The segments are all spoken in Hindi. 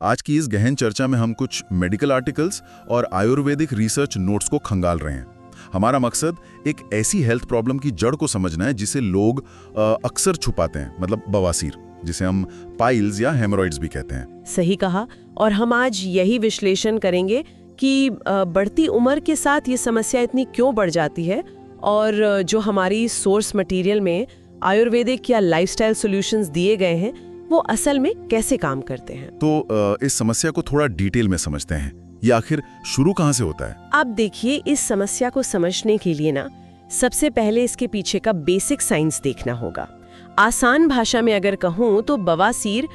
आज की इस गहन चर्चा में हम कुछ मेडिकल आर्टिकल्स और आयुर्वेदिक रिसर्च नोट्स को खंगाल रहे हैं। हमारा मकसद एक ऐसी हेल्थ प्रॉब्लम की जड़ को समझना है जिसे लोग अक्सर छुपाते हैं, मतलब बवासीर, जिसे हम पाइल्स या हेमोरॉइड्स भी कहते हैं। सही कहा। और हम आज यही विश्लेषण करेंगे कि बढ़ती उम्र के साथ ये समस्या इतनी क्यों बढ़ जाती है और जो हमारी सोर्स मटेरियल में आयुर्वेदिक या लाइफस्टाइल सॉल्यूशंस दिए गए हैं वो असल में कैसे काम करते हैं। तो इस समस्या को थोड़ा डिटेल में समझते हैं। ये आखिर शुरू कहाँ से होता है? आप देखिए, इस समस्या को समझने के लिए ना सबसे पहले इसके पीछे का बेसिक साइंस देखना होगा। आसान भाषा में अगर कहूँ तो बवासीर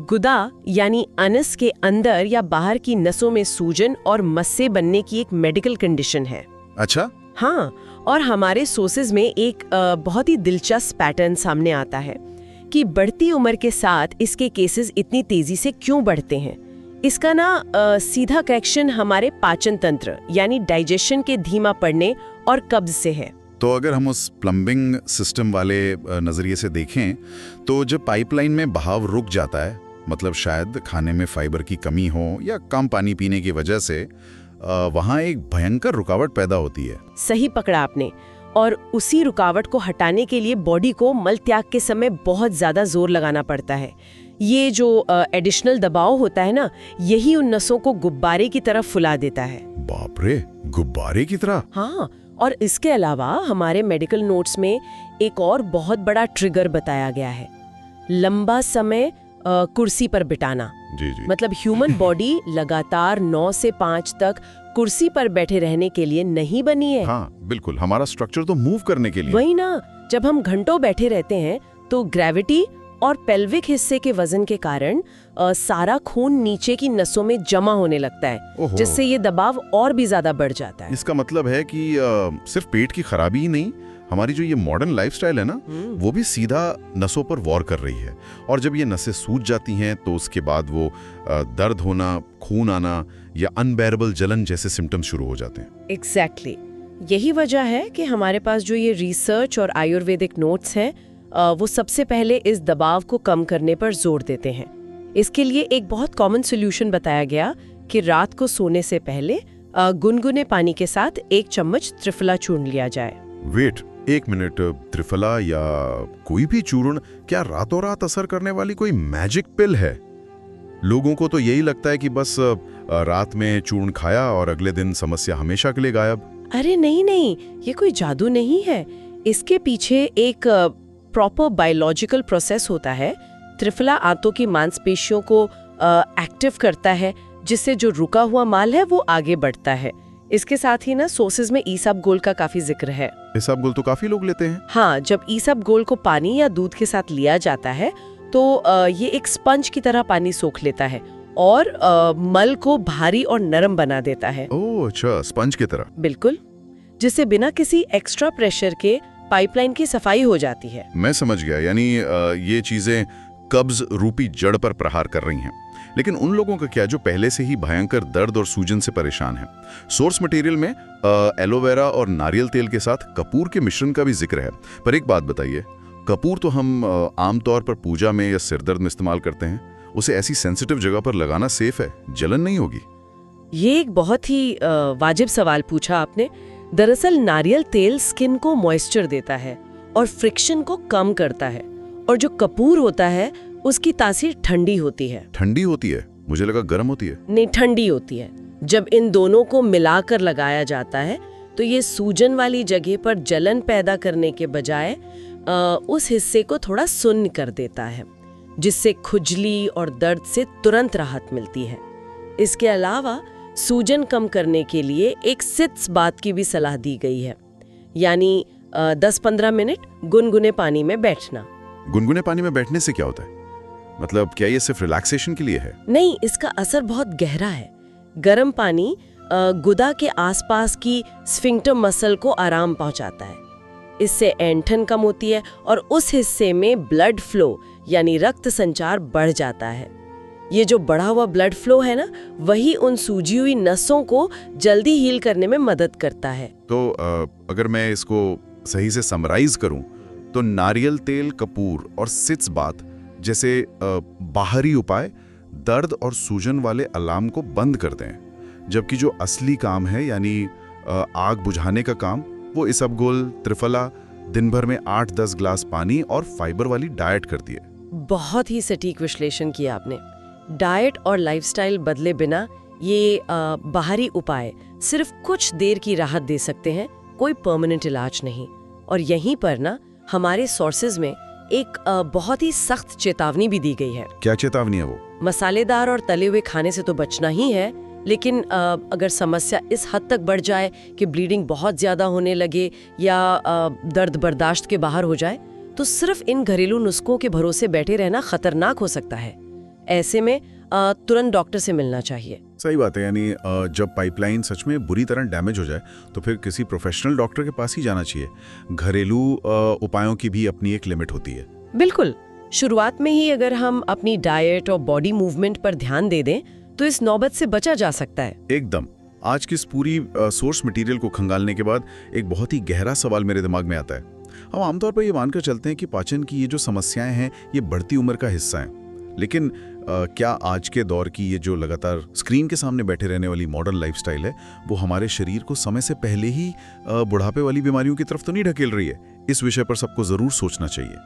गुदा यानी अनस के अंदर या बाहर की नसों में सूजन और मस्से बनने की एक मेडिकल कंडीशन है। अच्छा। हाँ, और हमारे सोर्सेज में एक बहुत ही दिलचस्प पैटर्न सामने आता है कि बढ़ती उम्र के साथ इसके केसेस इतनी तेजी से क्यों बढ़ते हैं। इसका ना सीधा कनेक्शन हमारे पाचन तंत्र यानी डाइजेशन के धीमा पड़ने और कब्ज से है। तो अगर हम उस प्लम्बिंग सिस्टम वाले नज़रिए से देखें तो जब पाइपलाइन में बहाव रुक जाता है, मतलब शायद खाने में फाइबर की कमी हो या कम पानी पीने की वजह से वहाँ एक भयंकर रुकावट पैदा होती है। सही पकड़ा आपने। और उसी रुकावट को हटाने के लिए बॉडी को मल त्याग के समय बहुत ज्यादा जोर लगाना पड़ता है। ये जो एडिशनल दबाव होता है ना, यही उन नसों को गुब्बारे की तरफ फुला देता है। बाप रे, गुब्बारे की तरह? हाँ, और इसके अलावा हमारे मेडिकल नोट्स में एक और बहुत बड़ा ट्रिगर बताया गया है, लंबा समय कुर्सी पर बिताना। जी जी। मतलब ह्यूमन बॉडी लगातार 9 से 5 तक कुर्सी पर बैठे रहने के लिए नहीं बनी है। हाँ बिल्कुल, हमारा स्ट्रक्चर तो मूव करने के लिए। वही ना, जब हम घंटों बैठे रहते हैं तो ग्रेविटी और पेल्विक हिस्से के वजन के कारण सारा खून नीचे की नसों में जमा होने लगता है, जिससे ये दबाव और भी ज्यादा बढ़ जाता है। इसका मतलब है कि सिर्फ पेट की खराबी ही नहीं, हमारी जो ये मॉडर्न लाइफस्टाइल है ना, वो भी सीधा नसों पर वॉर कर रही है। और जब ये नसें सूज जाती हैं तो उसके बाद वो दर्द होना, खून आना या अनबेरेबल जलन जैसे सिम्टम्स शुरू हो जाते हैं। एग्जैक्टली। यही वजह है कि हमारे पास जो ये रिसर्च और आयुर्वेदिक नोट्स हैं वो सबसे पहले इस दबाव को कम करने पर जोर देते हैं। इसके लिए एक बहुत कॉमन सोल्यूशन बताया गया कि रात को सोने से पहले गुनगुने पानी के साथ 1 चम्मच त्रिफला चूर्ण लिया जाए। वेट, 1 मिनट, त्रिफला या कोई भी चूर्ण क्या रातों रात असर करने वाली कोई मैजिक पिल है? लोगों को तो यही लगता है कि बस रात में चूर्ण खाया और अगले दिन समस्या हमेशा के लिए गायब। अरे नहीं नहीं, ये कोई जादू नहीं है। इसके पीछे एक प्रॉपर बायोलॉजिकल प्रोसेस होता है। त्रिफला आंतों की मांसपेशियों को एक्टिव करता है, जिससे जो रुका हुआ माल है वो आगे बढ़ता है। इसके साथ ही ना सोर्सेज में ईसाबगोल का काफी जिक्र है। ईसाबगोल तो काफी लोग लेते हैं। हाँ, जब ईसाबगोल को पानी या दूध के साथ लिया जाता है तो ये एक स्पंज की तरह पानी सोख लेता है और मल को भारी और नरम बना देता है। ओह अच्छा, स्पंज की तरह। बिल्कुल, जिससे बिना किसी एक्स्ट्रा प्रेशर के पाइपलाइन की सफाई हो जाती है। मैं समझ गया, यानी ये चीजें कब्ज रूपी जड़ पर प्रहार कर रही हैं। लेकिन उन लोगों का क्या जो पहले से ही भयंकर दर्द और सूजन से परेशान हैं? सोर्स मटेरियल में एलोवेरा और नारियल तेल के साथ कपूर के मिश्रण का भी जिक्र है। पर एक बात बताइए, कपूर तो हम आमतौर पर पूजा में या सिरदर्द में इस्तेमाल करते हैं, उसे ऐसी सेंसिटिव जगह पर लगाना सेफ है? जलन नहीं होगी? ये एक बहुत ही वाजिब सवाल पूछा आपने। दरअसल नारियल तेल स्किन को मॉइस्चर देता है और फ्रिक्शन को कम करता है, और जो कपूर होता है उसकी तासीर ठंडी होती है। ठंडी होती है? मुझे लगा गर्म होती है। नहीं, ठंडी होती है। जब इन दोनों को मिलाकर लगाया जाता है तो ये सूजन वाली जगह पर जलन पैदा करने के बजाय उस हिस्से को थोड़ा सुन्न कर देता है, जिससे खुजली और दर्द से तुरंत राहत मिलती है। इसके अलावा सूजन कम करने के लिए एक सिट्स बात की भी सलाह दी गई है, यानी 10-15 मिनट गुनगुने पानी में बैठना। गुनगुने पानी में बैठने से क्या होता है? मतलब क्या ये सिर्फ रिलैक्सेशन के लिए है? नहीं, इसका असर बहुत गहरा है। गर्म पानी गुदा के आसपास की स्फिंक्टर मसल को आराम पहुंचाता है। इससे ऐंठन कम होती है और उस हिस्से में ब्लड फ्लो यानी रक्त संचार बढ़ जाता है। ये जो बढ़ा हुआ ब्लड फ्लो है ना, वही उन सूजी हुई नसों को जल्दी हील करने में मदद करता है। तो अगर मैं इसको सही से समराइज करूं तो नारियल तेल, कपूर और सिट्स बाथ जैसे बाहरी उपाय दर्द और सूजन वाले अलार्म को बंद कर दें, जबकि जो असली काम है यानी आग बुझाने का काम, वो इसबगोल, त्रिफला, दिन भर में 8-10 ग्लास पानी और फाइबर वाली डाइट करती है। बहुत ही सटीक विश्लेषण किया आपने। डाइट और लाइफस्टाइल बदले बिना ये बाहरी उपाय सिर्फ कुछ देर की राहत दे सकते हैं, कोई परमानेंट इलाज नहीं। और यहीं पर ना हमारे सोर्सेज में एक बहुत ही सख्त चेतावनी भी दी गई है। क्या चेतावनी है वो? मसालेदार और तले हुए खाने से तो बचना ही है, लेकिन अगर समस्या इस हद तक बढ़ जाए कि ब्लीडिंग बहुत ज़्यादा होने लगे या दर्द बर्दाश्त के बाहर हो जाए, तो सिर्फ इन घरेलू नुस्खों के भरोसे बैठे रहना खतरनाक हो सकता है। ऐसे में तुरंत डॉक्टर से मिलना चाहिए। सही बात है, यानी जब पाइपलाइन सच में बुरी तरह डैमेज हो जाए तो फिर किसी प्रोफेशनल डॉक्टर के पास ही जाना चाहिए। घरेलू उपायों की भी अपनी एक लिमिट होती है। बिल्कुल, शुरुआत में ही अगर हम अपनी डाइट और बॉडी मूवमेंट पर ध्यान दे दें तो इस नौबत से बचा जा सकता है। एकदम। आज की इस पूरी सोर्स मटेरियल को खंगालने के बाद एक बहुत ही गहरा सवाल मेरे दिमाग में आता है। हम आमतौर पर ये मानकर चलते हैं कि पाचन की ये जो समस्याएं हैं ये बढ़ती उम्र का हिस्सा हैं, लेकिन क्या आज के दौर की ये जो लगातार स्क्रीन के सामने बैठे रहने वाली मॉडर्न लाइफस्टाइल है वो हमारे शरीर को समय से पहले ही बुढ़ापे वाली बीमारियों की तरफ तो नहीं ढकेल रही है? इस विषय पर सबको जरूर सोचना चाहिए।